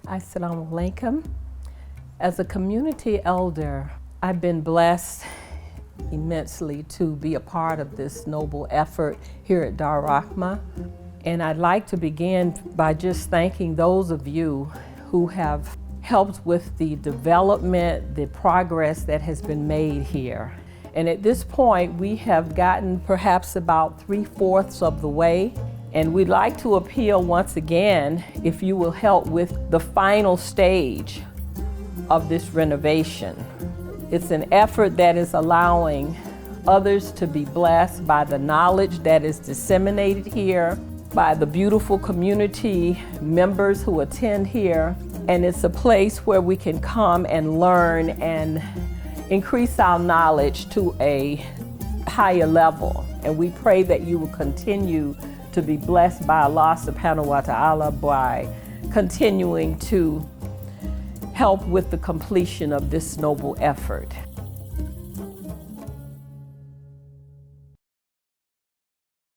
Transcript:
Assalamu alaikum. As a community elder, I've been blessed immensely to be a part of this noble effort here at Al-Rahma. And I'd like to begin by just thanking those of you who have helped with the development, the progress that has been made here. And at this point, we have gotten perhaps about 3/4 of the way. And we'd like to appeal once again if you will help with the final stage of this renovation. It's an effort that is allowing others to be blessed by the knowledge that is disseminated here, by the beautiful community members who attend here. And it's a place where we can come and learn and increase our knowledge to a higher level. And we pray that you will continue to be blessed by Allah subhanahu wa ta'ala by continuing to help with the completion of this noble effort.